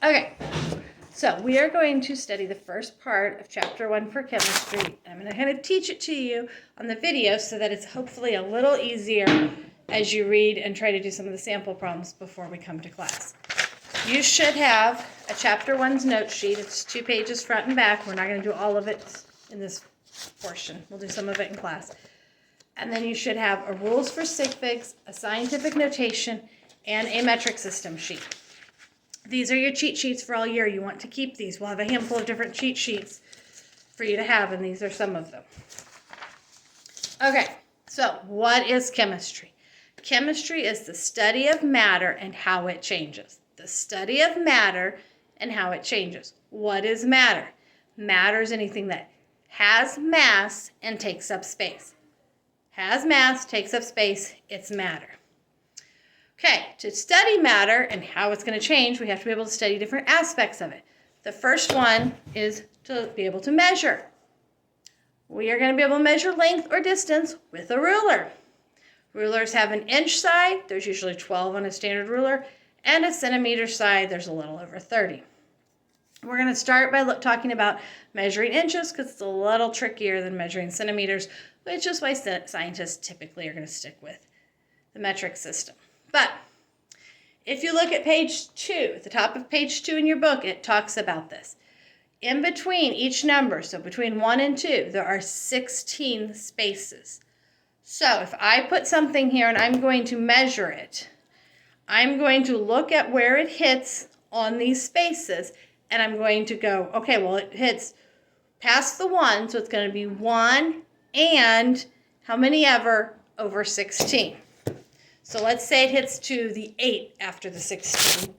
Okay, so we are going to study the first part of Chapter 1 for chemistry. I'm going to kind of teach it to you on the video so that it's hopefully a little easier as you read and try to do some of the sample problems before we come to class. You should have a Chapter 1's note sheet. It's 2 pages front and back. We're not going to do all of it in this portion. We'll do some of it in class. And then you should have a rules for sig figs, a scientific notation, and a metric system sheet. These are your cheat sheets for all year. You want to keep these. We'll have a handful of different cheat sheets for you to have, and these are some of them. Okay, so what is chemistry? Chemistry is the study of matter and how it changes. The study of matter and how it changes. What is matter? Matter is anything that has mass and takes up space. Has mass, takes up space, it's matter. Okay, to study matter and how it's going to change, we have to be able to study different aspects of it. The first one is to be able to measure. We are going to be able to measure length or distance with a ruler. Rulers have an inch side, there's usually 12 on a standard ruler, and a centimeter side, there's a little over 30. We're going to start by talking about measuring inches because it's a little trickier than measuring centimeters, which is why scientists typically are going to stick with the metric system. But if you look at page 2, at the top of page 2 in your book, it talks about this. In between each number, so between 1 and 2, there are 16 spaces. So if I put something here and I'm going to measure it, I'm going to look at where it hits on these spaces, and I'm going to go, okay, well, it hits past the 1, so it's going to be 1 and how many ever over 16. So let's say it hits to the 8 after the 16.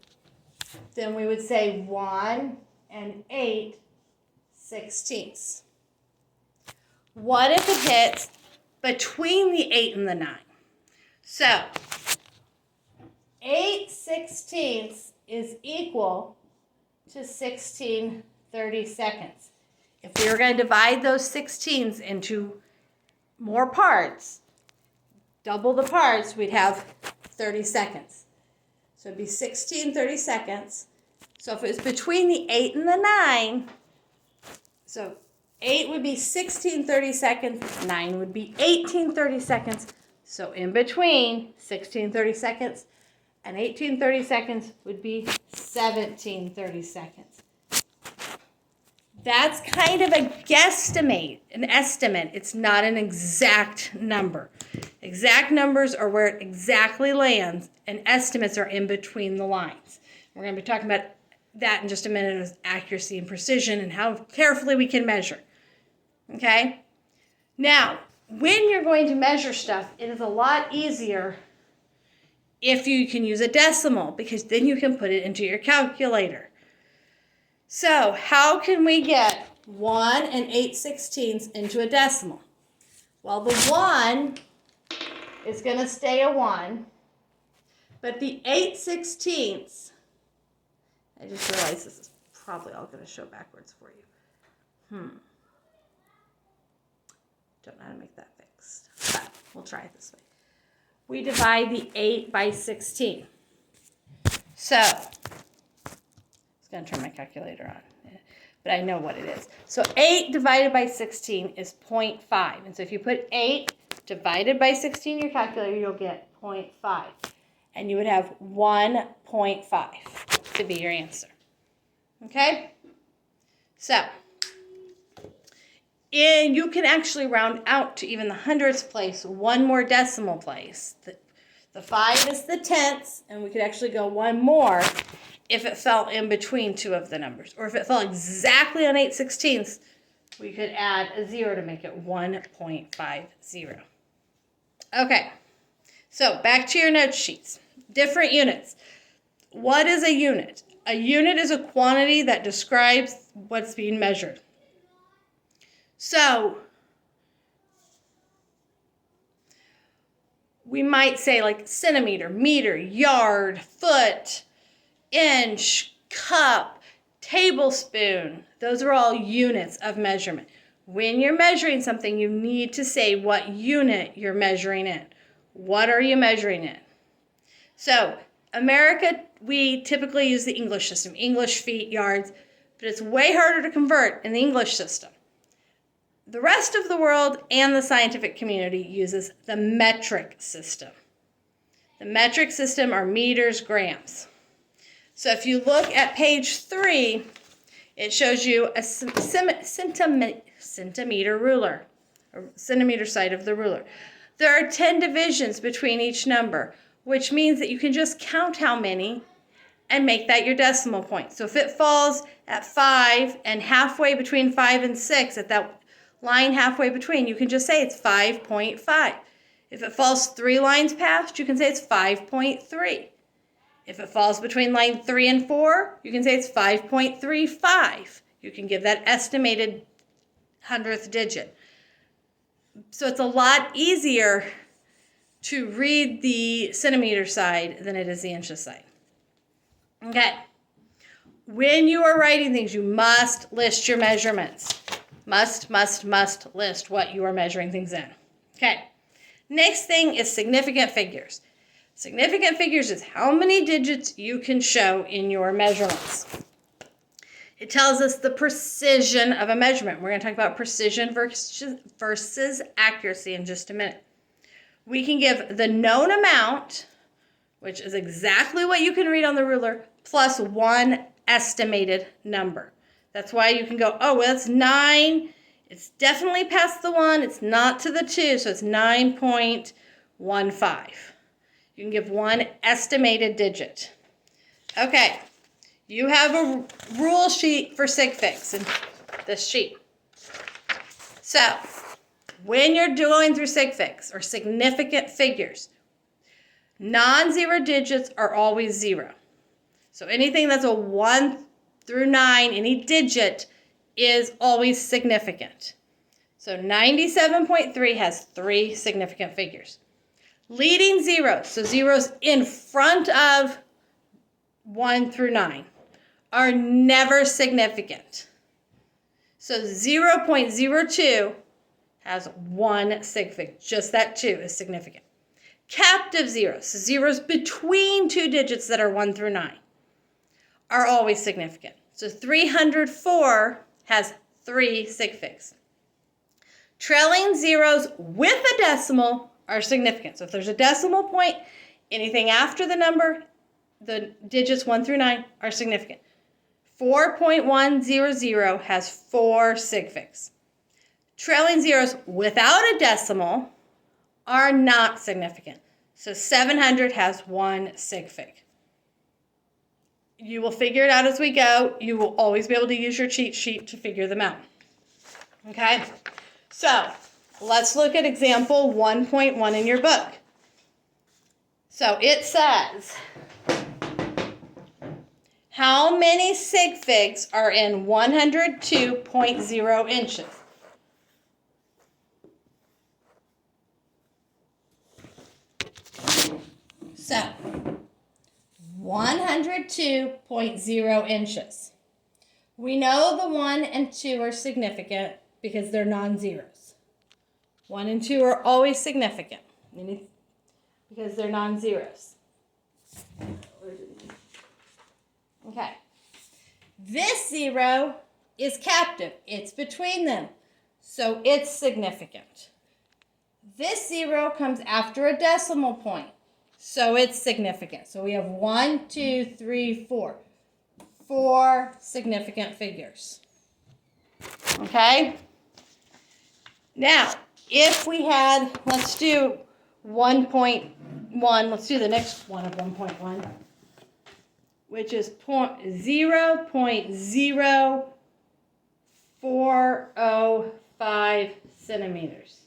Then we would say 1 and 8 sixteenths. What if it hits between the 8 and the 9? So 8 sixteenths is equal to 16 30-seconds. If we were going to divide those 16ths into more parts, double the parts, we'd have 30 seconds. So it'd be 16 30-seconds. So if it was between the 8 and the 9, so 8 would be 16 30-seconds, 9 would be 18 30-seconds. So in between 16 30-seconds and 18 30-seconds would be 17 30-seconds. That's kind of a guesstimate, an estimate. It's not an exact number. Exact numbers are where it exactly lands, and estimates are in between the lines. We're going to be talking about that in just a minute, with accuracy and precision and how carefully we can measure. Okay? Now, when you're going to measure stuff, it is a lot easier if you can use a decimal, because then you can put it into your calculator. So, how can we get 1 and 8 sixteenths into a decimal? Well, the 1 is going to stay a 1, but the 8 sixteenths, I just realized this is probably all going to show backwards for you. Don't know how to make that fixed, but we'll try it this way. We divide the 8 by 16. So, I'm going to turn my calculator on, but I know what it is. So 8 divided by 16 is 0.5. And so if you put 8 divided by 16 in your calculator, you'll get 0.5. And you would have 1.5 to be your answer. Okay? So, and you can actually round out to even the hundredths place, one more decimal place. The 5 is the tenths, and we could actually go one more if it fell in between 2 of the numbers. Or if it fell exactly on 8 sixteenths, we could add a 0 to make it 1.50. Okay, so back to your note sheets. Different units. What is a unit? A unit is a quantity that describes what's being measured. So, we might say like centimeter, meter, yard, foot, inch, cup, tablespoon. Those are all units of measurement. When you're measuring something, you need to say what unit you're measuring in. What are you measuring in? So, America we typically use the English system, English, feet, yards, but it's way harder to convert in the English system. The rest of the world and the scientific community uses the metric system. The metric system are meters, grams. So if you look at page 3, it shows you a centimeter ruler, or centimeter side of the ruler. There are 10 divisions between each number, which means that you can just count how many and make that your decimal point. So if it falls at 5 and halfway between 5 and 6, at that line halfway between, you can just say it's 5.5. If it falls 3 lines past, you can say it's 5.3. If it falls between line 3 and 4, you can say it's 5.35. You can give that estimated 100th digit. So it's a lot easier to read the centimeter side than it is the inches side. Okay. When you are writing things, you must list your measurements. Must list what you are measuring things in. Okay. Next thing is significant figures. Significant figures is how many digits you can show in your measurements. It tells us the precision of a measurement. We're going to talk about precision versus accuracy in just a minute. We can give the known amount, which is exactly what you can read on the ruler, plus one estimated number. That's why you can go, oh, well, it's 9. It's definitely past the 1. It's not to the 2, so it's 9.15. You can give one estimated digit. Okay, you have a rule sheet for sig figs in this sheet. So, when you're going through sig figs or significant figures, non-zero digits are always 0. So anything that's a 1 through 9, any digit is always significant. So 97.3 has 3 significant figures. Leading zeros, so zeros in front of 1 through 9, are never significant. So 0.02 has 1 sig fig. Just that 2 is significant. Captive zeros, so zeros between 2 digits that are 1 through 9, are always significant. So 304 has 3 sig figs. Trailing zeros with a decimal are significant. So if there's a decimal point, anything after the number, the digits 1 through 9 are significant. 4.100 has 4 sig figs. Trailing zeros without a decimal are not significant. So 700 has 1 sig fig. You will figure it out as we go. You will always be able to use your cheat sheet to figure them out. Okay? So, let's look at example 1.1 in your book. So, it says, how many sig figs are in 102.0 inches? So, 102.0 inches. We know the 1 and 2 are significant because they're non-zeros. 1 and 2 are always significant because they're non-zeros. Okay. This 0 is captive. It's between them, so it's significant. This 0 comes after a decimal point, so it's significant. So we have 1, 2, 3, 4. 4 significant figures. Okay? Now, if we had, let's do 1.1. Let's do the next one of 1.1, which is 0.0405 centimeters.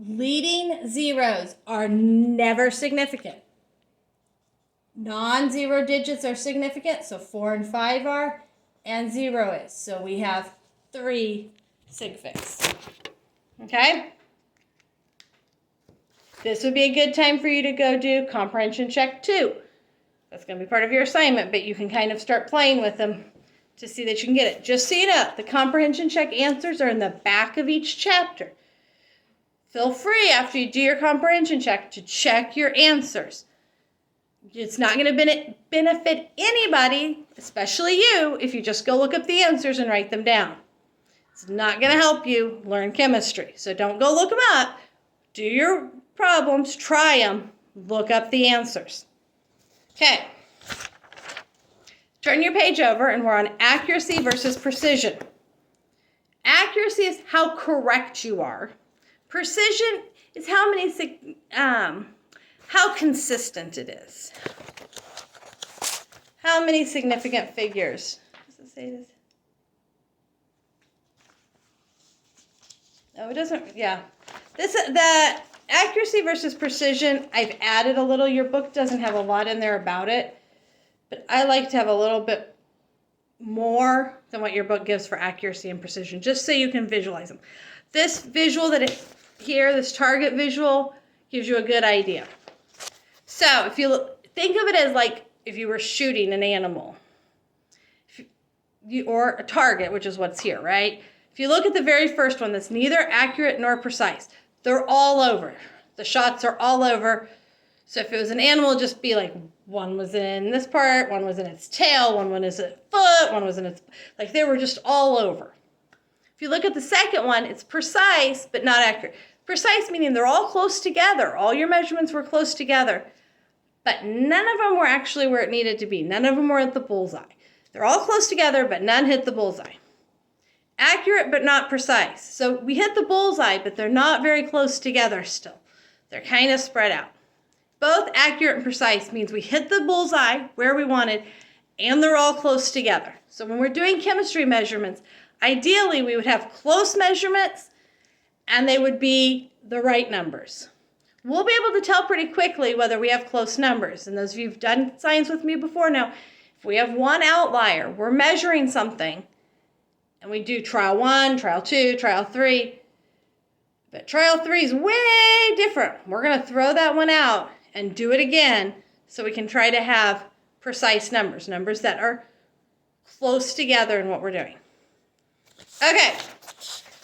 Leading zeros are never significant. Non-zero digits are significant, so 4 and 5 are, and 0 is. So we have 3 sig figs. Okay? This would be a good time for you to go do comprehension check 2. That's going to be part of your assignment, but you can kind of start playing with them to see that you can get it. Just so you know, the comprehension check answers are in the back of each chapter. Feel free after you do your comprehension check to check your answers. It's not going to benefit anybody, especially you, if you just go look up the answers and write them down. It's not going to help you learn chemistry. So don't go look them up. Do your problems, try them, look up the answers. Okay. Turn your page over and we're on accuracy versus precision. Accuracy is how correct you are. Precision is how consistent it is. How many significant figures? Does it say this? No, it doesn't. Yeah. The accuracy versus precision, I've added a little. Your book doesn't have a lot in there about it, but I like to have a little bit more than what your book gives for accuracy and precision, just so you can visualize them. This visual this target visual, gives you a good idea. So if you think of it as like if you were shooting an animal, or a target, which is what's here, right? If you look at the very first one, that's neither accurate nor precise. They're all over. The shots are all over. So if it was an animal, it'd just be like one was in this part, one was in its tail, one was in its foot, one was in its, like they were just all over. If you look at the second one, it's precise but not accurate. Precise meaning they're all close together. All your measurements were close together, but none of them were actually where it needed to be. None of them were at the bullseye. They're all close together, but none hit the bullseye. Accurate but not precise. So we hit the bullseye, but they're not very close together still. They're kind of spread out. Both accurate and precise means we hit the bullseye where we wanted, and they're all close together. So when we're doing chemistry measurements, ideally we would have close measurements, and they would be the right numbers. We'll be able to tell pretty quickly whether we have close numbers. And those of you who've done science with me before know, if we have one outlier, we're measuring something, and we do trial 1, trial 2, trial 3, but trial 3 is way different. We're going to throw that one out and do it again so we can try to have precise numbers, numbers that are close together in what we're doing. Okay,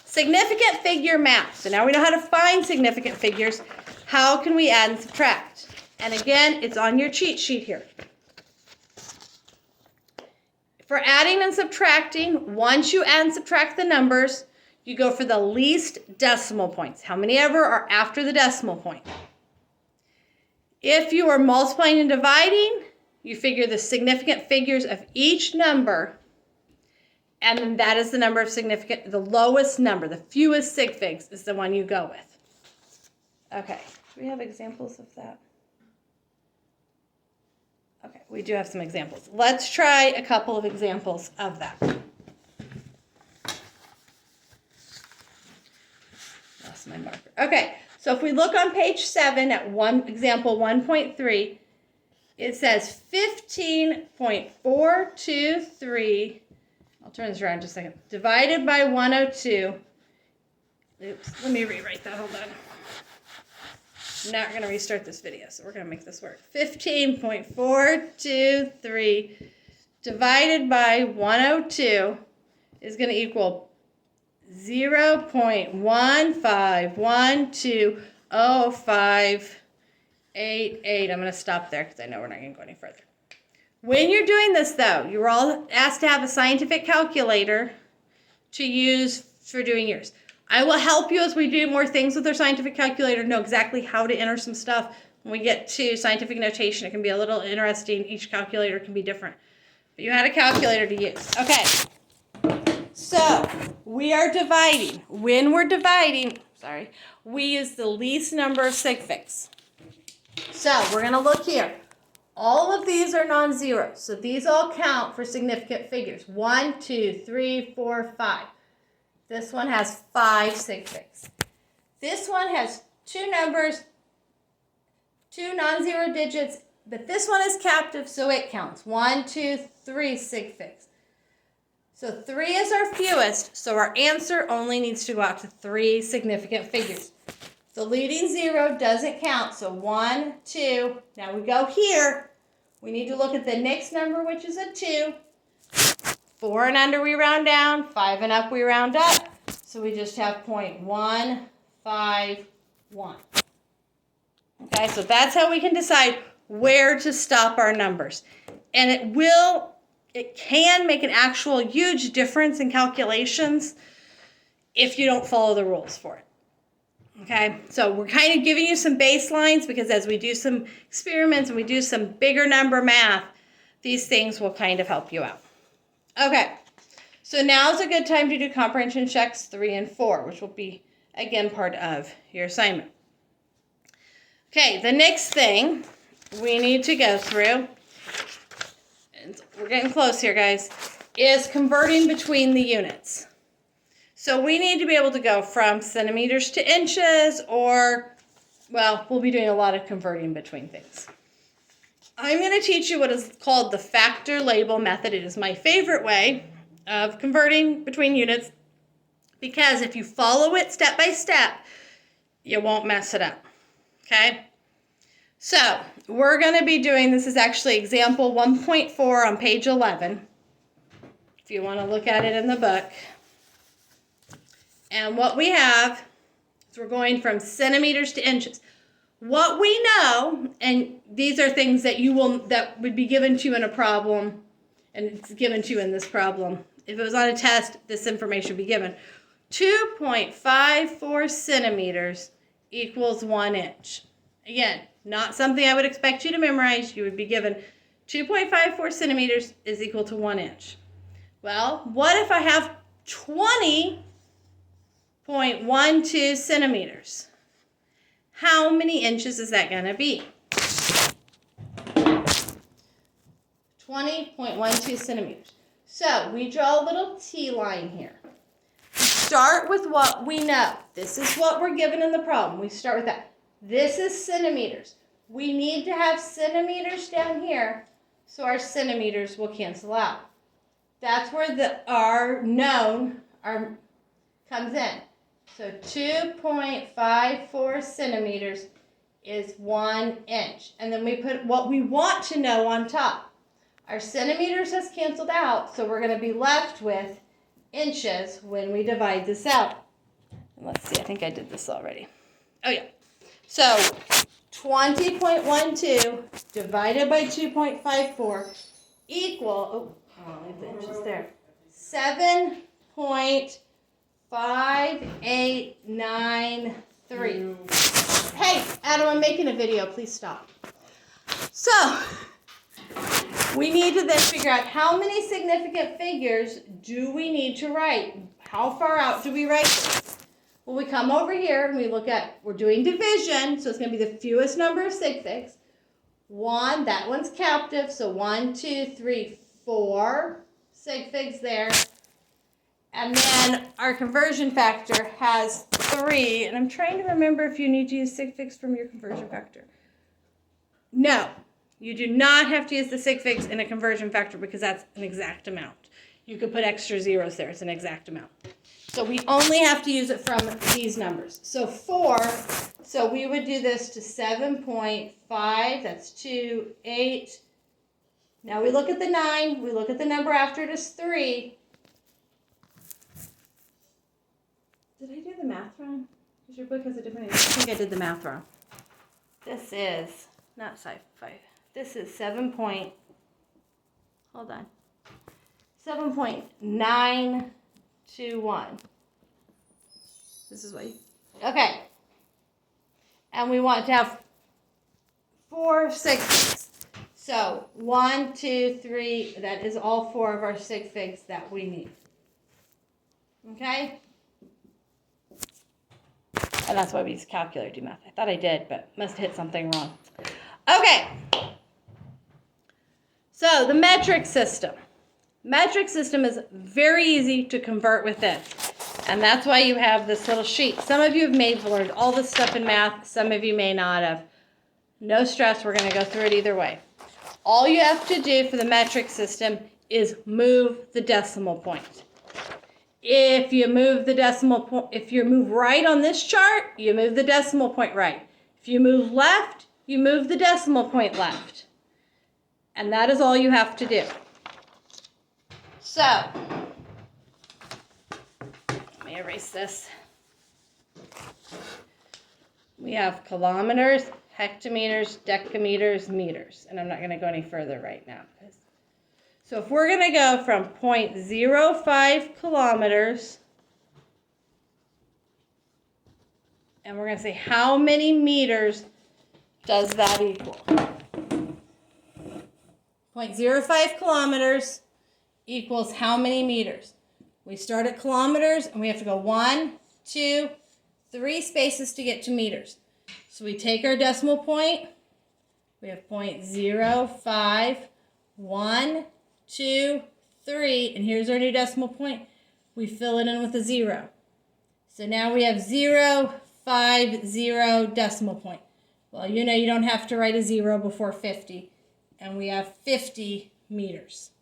significant figure math. So now we know how to find significant figures. How can we add and subtract? And again, it's on your cheat sheet here. For adding and subtracting, once you add and subtract the numbers, you go for the least decimal points. How many ever are after the decimal point? If you are multiplying and dividing, you figure the significant figures of each number, and then that is the number of significant, the lowest number, the fewest sig figs is the one you go with. Okay, do we have examples of that? Okay, we do have some examples. Let's try a couple of examples of that. Lost my marker. Okay, so if we look on page 7 at example 1.3, it says 15.423, I'll turn this around just a second, divided by 102. Oops, let me rewrite that, hold on. I'm not going to restart this video, so we're going to make this work. 15.423 divided by 102 is going to equal 0.15120588. I'm going to stop there because I know we're not going to go any further. When you're doing this, though, you're all asked to have a scientific calculator to use for doing yours. I will help you as we do more things with our scientific calculator, know exactly how to enter some stuff. When we get to scientific notation, it can be a little interesting. Each calculator can be different. But you had a calculator to use. Okay. So, we are dividing. When we're dividing, we use the least number of sig figs. So, we're going to look here. All of these are non-zero. So, these all count for significant figures. 1, 2, 3, 4, 5. This one has 5 sig figs. This one has 2 numbers, 2 non-zero digits, but this one is captive, so it counts. 1, 2, 3 sig figs. So 3 is our fewest, so our answer only needs to go out to 3 significant figures. The leading 0 doesn't count, so 1, 2. Now we go here. We need to look at the next number, which is a 2. 4 and under we round down, 5 and up we round up. So we just have 0.151. Okay, so that's how we can decide where to stop our numbers. And it can make an actual huge difference in calculations if you don't follow the rules for it. Okay, so we're kind of giving you some baselines because as we do some experiments and we do some bigger number math, these things will kind of help you out. Okay, so now is a good time to do comprehension checks 3 and 4, which will be, again, part of your assignment. Okay, the next thing we need to go through, and we're getting close here, guys, is converting between the units. So we need to be able to go from centimeters to inches, or, well, we'll be doing a lot of converting between things. I'm going to teach you what is called the factor label method. It is my favorite way of converting between units because if you follow it step by step, you won't mess it up. Okay? So we're going to be doing, this is actually example 1.4 on page 11, if you want to look at it in the book. And what we have is we're going from centimeters to inches. What we know, and these are things that that would be given to you in a problem, and it's given to you in this problem. If it was on a test, this information would be given. 2.54 centimeters equals 1 inch. Again, not something I would expect you to memorize. You would be given 2.54 centimeters is equal to 1 inch. Well, what if I have 20.12 centimeters? How many inches is that going to be? 20.12 centimeters. So we draw a little T line here. We start with what we know. This is what we're given in the problem. We start with that. This is centimeters. We need to have centimeters down here, so our centimeters will cancel out. That's where our known comes in. So 2.54 centimeters is 1 inch. And then we put what we want to know on top. Our centimeters has canceled out, so we're going to be left with inches when we divide this out. And let's see, I think I did this already. Oh, yeah. So 20.12 divided by 2.54 equal, I'll leave the inches there, 7.5893. Hey, Adam, I'm making a video. Please stop. So, we need to then figure out how many significant figures do we need to write? How far out do we write this? Well, we come over here and we look at, we're doing division, so it's going to be the fewest number of sig figs. 1, that one's captive, so 1, 2, 3, 4 sig figs there. And then our conversion factor has 3, and I'm trying to remember if you need to use sig figs from your conversion factor. No, you do not have to use the sig figs in a conversion factor because that's an exact amount. You could put extra zeros there, it's an exact amount. So we only have to use it from these numbers. So 4, so we would do this to 7.5, that's 2, 8. Now we look at the 9, we look at the number after it is 3. Did I do the math wrong? Because your book has a different, I think I did the math wrong. This is, not 5, this is 7.921. This is what you, okay. And we want to have 4 sig figs. So 1, 2, 3, that is all 4 of our sig figs that we need. Okay? And that's why we use a calculator to do math. I thought I did, but must have hit something wrong. Okay. So the metric system. Metric system is very easy to convert within. And that's why you have this little sheet. Some of you may have learned all this stuff in math. Some of you may not have. No stress. We're going to go through it either way. All you have to do for the metric system is move the decimal point. If you move the decimal point, if you move right on this chart, you move the decimal point right. If you move left, you move the decimal point left. And that is all you have to do. So, let me erase this. We have kilometers, hectometers, decameters, meters. And I'm not going to go any further right now. So if we're going to go from 0.05 kilometers, and we're going to say how many meters does that equal? 0.05 kilometers equals how many meters? We start at kilometers and we have to go 1, 2, 3 spaces to get to meters. So we take our decimal point. We have 0.05, 1, 2, 3, and here's our new decimal point. We fill it in with a 0. So now we have 0.50 decimal point. Well, you know you don't have to write a 0 before 50, and we have 50 meters.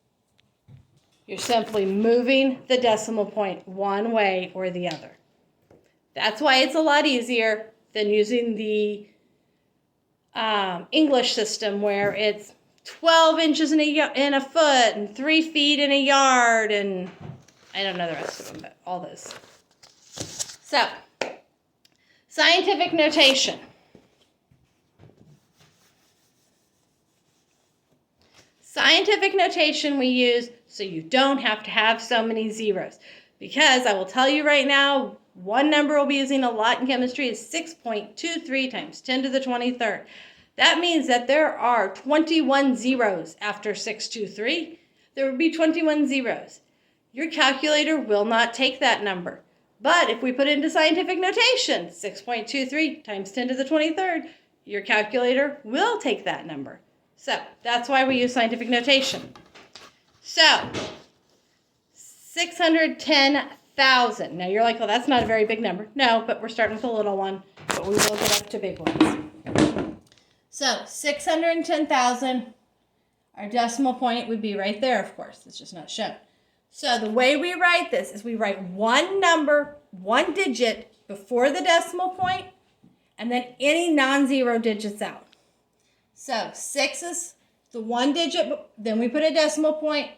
You're simply moving the decimal point one way or the other. That's why it's a lot easier than using the English system where it's 12 inches in a foot and 3 feet in a yard, and I don't know the rest of them, but all those. So, scientific notation. Scientific notation we use so you don't have to have so many zeros. Because I will tell you right now, one number we'll be using a lot in chemistry is 6.23 times 10 to the 23rd. That means that there are 21 zeros after 623. There would be 21 zeros. Your calculator will not take that number. But if we put it into scientific notation, 6.23 times 10 to the 23rd, your calculator will take that number. So that's why we use scientific notation. So 610,000. Now you're like, well, that's not a very big number. No, but we're starting with a little one, but we will get up to big ones. So 610,000, our decimal point would be right there, of course. It's just not shown. So the way we write this is we write one number, one digit before the decimal point, and then any non-zero digits out. So 6 is the one digit, then we put a decimal point.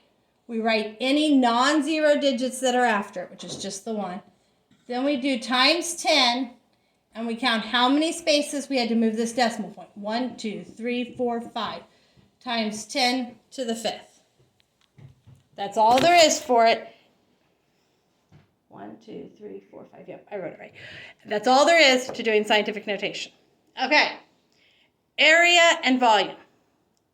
We write any non-zero digits that are after it, which is just the 1. Then we do times 10, and we count how many spaces we had to move this decimal point. 1, 2, 3, 4, 5, times 10 to the 5th. That's all there is for it. 1, 2, 3, 4, 5. Yep, I wrote it right. That's all there is to doing scientific notation. Okay. Area and volume.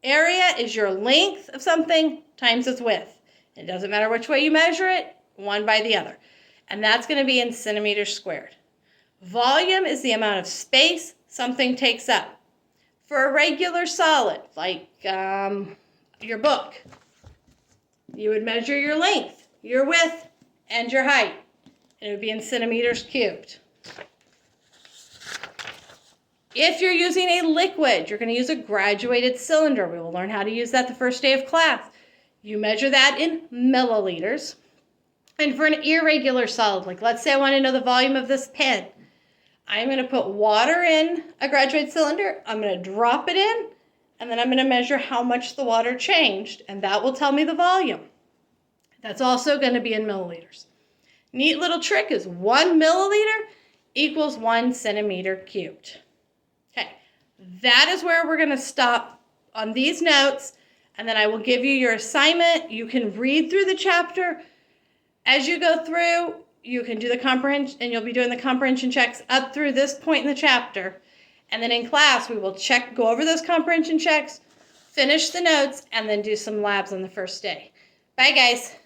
Area is your length of something times its width. It doesn't matter which way you measure it, one by the other. And that's going to be in centimeters squared. Volume is the amount of space something takes up. For a regular solid, like your book, you would measure your length, your width, and your height. And it would be in centimeters cubed. If you're using a liquid, you're going to use a graduated cylinder. We will learn how to use that the first day of class. You measure that in milliliters. And for an irregular solid, like let's say I want to know the volume of this pen, I'm going to put water in a graduated cylinder. I'm going to drop it in, and then I'm going to measure how much the water changed, and that will tell me the volume. That's also going to be in milliliters. Neat little trick is 1 milliliter equals 1 centimeter cubed. Okay, that is where we're going to stop on these notes, and then I will give you your assignment. You can read through the chapter. As you go through, you can do the comprehension, and you'll be doing the comprehension checks up through this point in the chapter. And then in class, we will go over those comprehension checks, finish the notes, and then do some labs on the first day. Bye, guys.